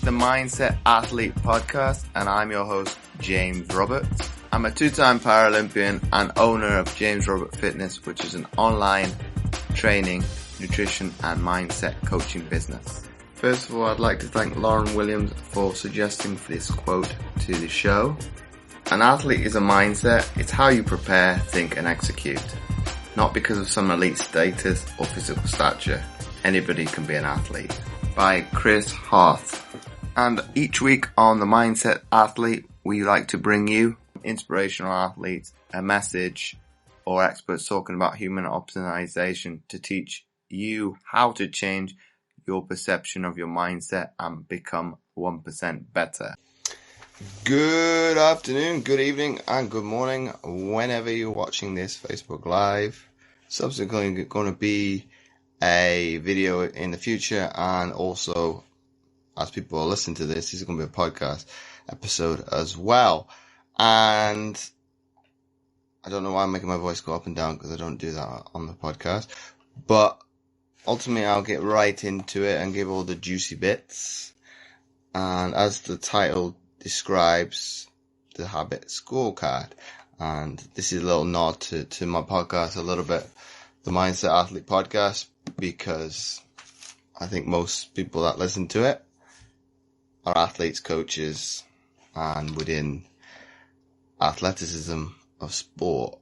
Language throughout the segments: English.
the Mindset Athlete Podcast, and I'm your host, James Roberts. I'm a two-time Paralympian and owner of James Robert Fitness, which is an online training, nutrition and mindset coaching business. First of all, I'd like to thank Lauren Williams for suggesting this quote to the show. An athlete is a mindset. It's how you prepare, think and execute. Not because of some elite status or physical stature. Anybody can be an athlete. By Chris Harth. And each week on the Mindset Athlete, we like to bring you inspirational athletes, a message, or experts talking about human optimization to teach you how to change your perception of your mindset and become 1% better. Good afternoon, good evening, and good morning whenever you're watching this Facebook Live. Subsequently going to be a video in the future, and also as people listen to this is going to be a podcast episode as well. And I don't know why I'm making my voice go up and down, because I don't do that on the podcast. But ultimately I'll get right into it and give all the juicy bits. And as the title describes, the habit scorecard. And this is a little nod to my podcast a little bit, the Mindset Athlete Podcast, because I think most people that listen to it are athletes, coaches, and within athleticism of sport.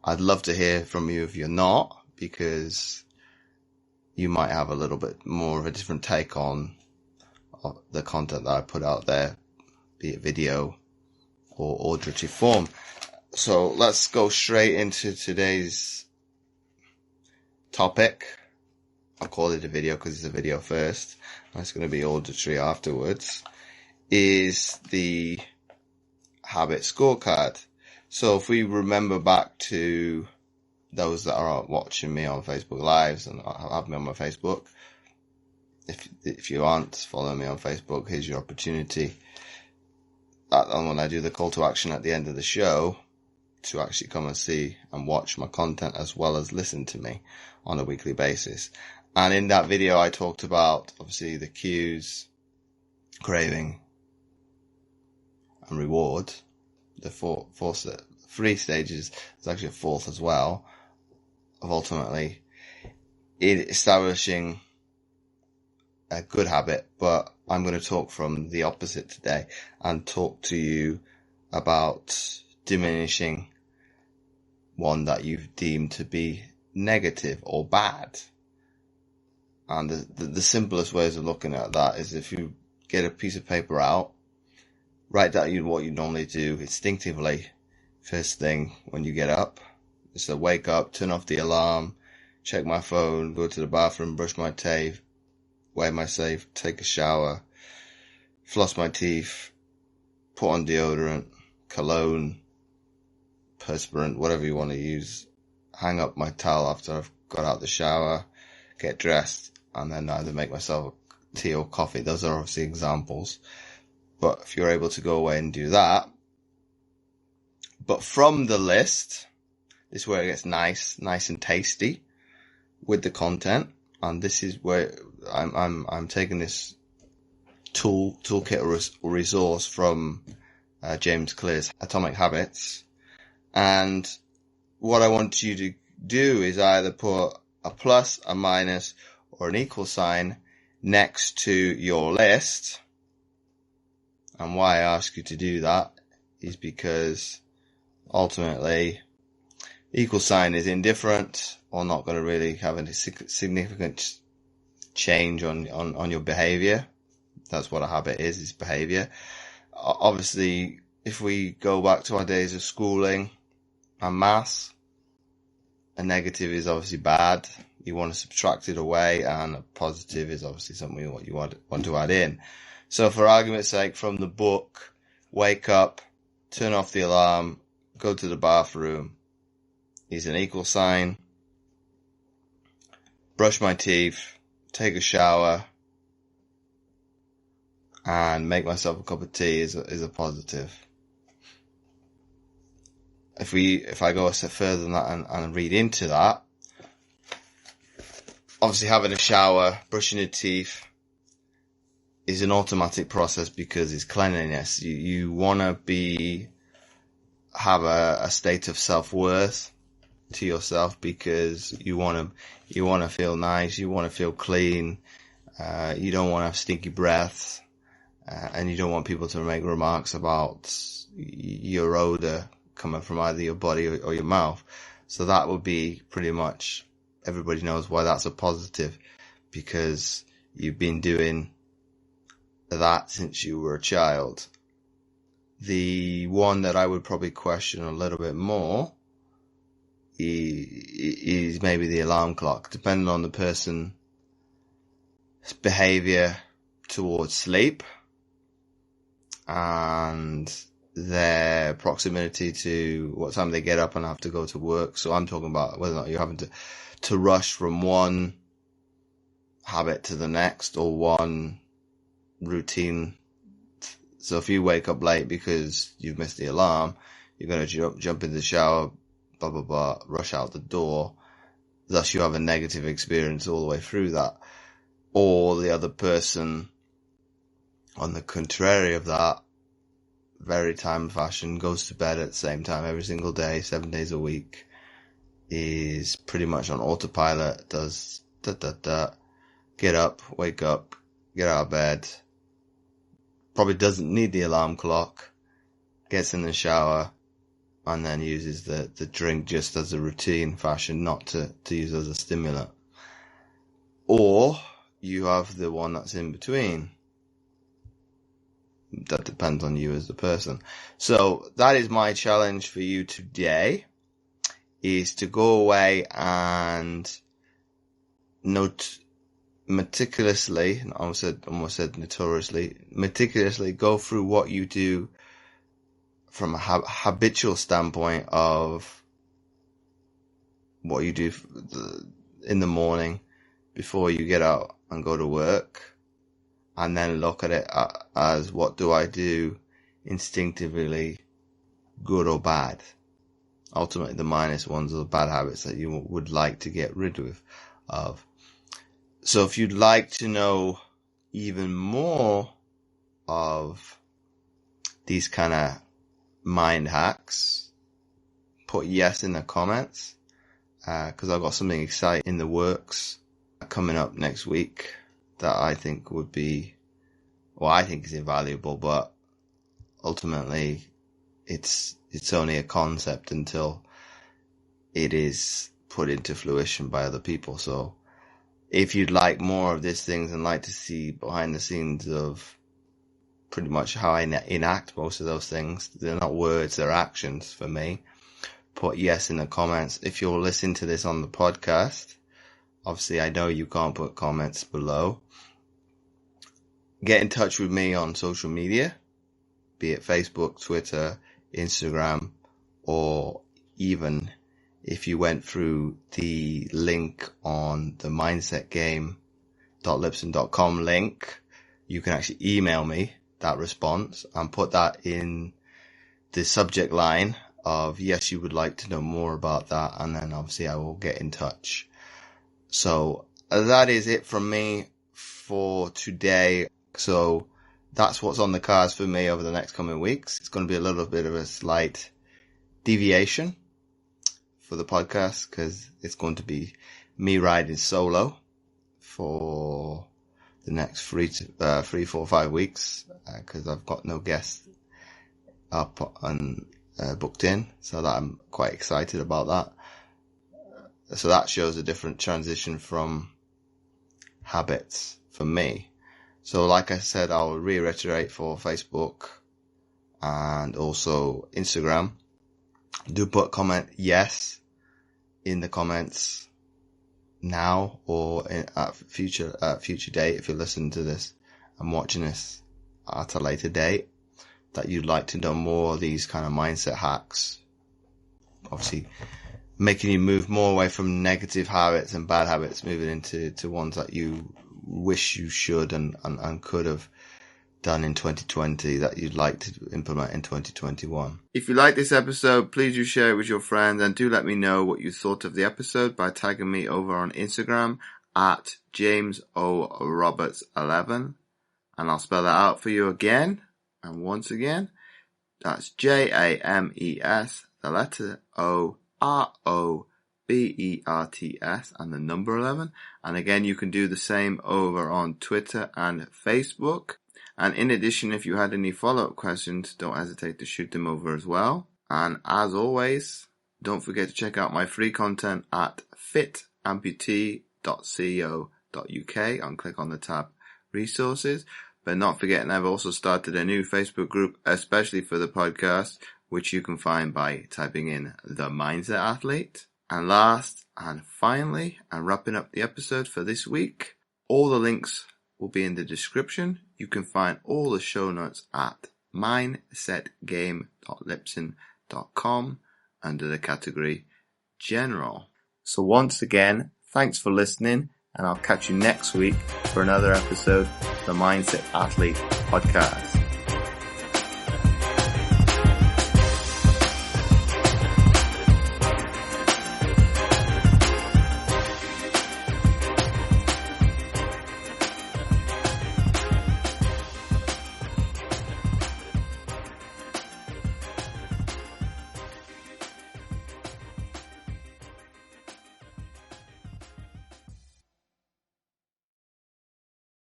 I'd love to hear from you if you're not, because you might have a little bit more of a different take on the content that I put out there, be it video or auditory form. So let's go straight into today's topic. I'll call it a video because it's a video first. It's going to be auditory afterwards. Is the habit scorecard. So if we remember back to those that are watching me on Facebook Lives and have me on my Facebook, if you aren't following me on Facebook, here's your opportunity. And when I do the call to action at the end of the show, to actually come and see and watch my content as well as listen to me on a weekly basis. And in that video, I talked about obviously the cues, craving, and reward. The three stages. There's actually a fourth as well, of ultimately establishing a good habit. But I'm going to talk from the opposite today and talk to you about diminishing one that you've deemed to be negative or bad. And the simplest ways of looking at that is if you get a piece of paper out, write down what you normally do instinctively first thing when you get up. Just to wake up, turn off the alarm, check my phone, go to the bathroom, brush my teeth, wear my safe, take a shower, floss my teeth, put on deodorant, cologne, perspirant, whatever you want to use, hang up my towel after I've got out the shower, get dressed, and then either make myself a tea or coffee. Those are obviously examples. But if you're able to go away and do that. But from the list, this is where it gets nice and tasty with the content. And this is where I'm taking this toolkit or resource from James Clear's Atomic Habits. And what I want you to do is either put a plus, a minus, or an equal sign next to your list. And why I ask you to do that is because ultimately equal sign is indifferent or not going to really have any significant change on your behavior. That's what a habit is behavior. Obviously, if we go back to our days of schooling and maths, a negative is obviously bad. You want to subtract it away, and a positive is obviously something you want to add in. So for argument's sake, from the book, wake up, turn off the alarm, go to the bathroom is an equal sign. Brush my teeth, take a shower, and make myself a cup of tea is a positive. If I go a step further than that and read into that, obviously having a shower, brushing your teeth is an automatic process because it's cleanliness. You want to have a state of self-worth to yourself because you want to feel nice, you want to feel clean, you don't want to have stinky breath, and you don't want people to make remarks about your odor coming from either your body or your mouth. So that would be pretty much, everybody knows why that's a positive, because you've been doing that since you were a child. The one that I would probably question a little bit more is maybe the alarm clock, depending on the person's behavior towards sleep and their proximity to what time they get up and have to go to work. So I'm talking about whether or not you're having to rush from one habit to the next or one routine. So if you wake up late because you've missed the alarm, you're going to jump in the shower, blah, blah, blah, rush out the door. Thus you have a negative experience all the way through that. Or the other person, on the contrary of that, very time fashion, goes to bed at the same time every single day, 7 days a week, is pretty much on autopilot, does get up, wake up, get out of bed, probably doesn't need the alarm clock, gets in the shower, and then uses the drink just as a routine fashion, not to use as a stimulant. Or you have the one that's in between. That depends on you as the person. So that is my challenge for you today, is to go away and note meticulously, I almost said notoriously, meticulously go through what you do from a habitual standpoint of what you do in the morning before you get out and go to work, and then look at it as what do I do instinctively, good or bad. Ultimately, the minus ones are the bad habits that you would like to get rid of. So if you'd like to know even more of these kind of mind hacks, put yes in the comments, because I've got something exciting in the works coming up next week that I think would be, well, I think is invaluable, but ultimately it's only a concept until it is put into fruition by other people. So if you'd like more of these things and like to see behind the scenes of pretty much how I enact most of those things, they're not words, they're actions for me, put yes in the comments. If you're listening to this on the podcast, obviously I know you can't put comments below. Get in touch with me on social media, be it Facebook, Twitter, Instagram, or even if you went through the link on the mindsetgame.libsyn.com link, you can actually email me that response and put that in the subject line of yes, you would like to know more about that, and then obviously I will get in touch. So that is it from me for today. So that's what's on the cards for me over the next coming weeks. It's going to be a little bit of a slight deviation for the podcast because it's going to be me riding solo for the next 3, 4, 5 weeks because I've got no guests up and booked in, so that I'm quite excited about that. So that shows a different transition from habits for me. So like I said, I'll reiterate for Facebook and also Instagram. Do put comment yes in the comments now or at future date if you're listening to this and watching this at a later date, that you'd like to know more of these kind of mindset hacks. Obviously, making you move more away from negative habits and bad habits, moving into ones that you wish you should and could have done in 2020 that you'd like to implement in 2021. If you like this episode, please do share it with your friends and do let me know what you thought of the episode by tagging me over on Instagram at James O. Roberts 11. And I'll spell that out for you again. And once again, that's JAMES, the letter OROBERTS, and the number 11. And again, you can do the same over on Twitter and Facebook. And in addition, if you had any follow-up questions, don't hesitate to shoot them over as well. And as always, don't forget to check out my free content at fitamputee.co.uk and click on the tab Resources. But not forgetting, I've also started a new Facebook group, especially for the podcast, which you can find by typing in The Mindset Athlete. And last and finally, and wrapping up the episode for this week, all the links will be in the description. You can find all the show notes at mindsetgame.libsyn.com under the category General. So once again, thanks for listening, and I'll catch you next week for another episode of the Mindset Athlete podcast.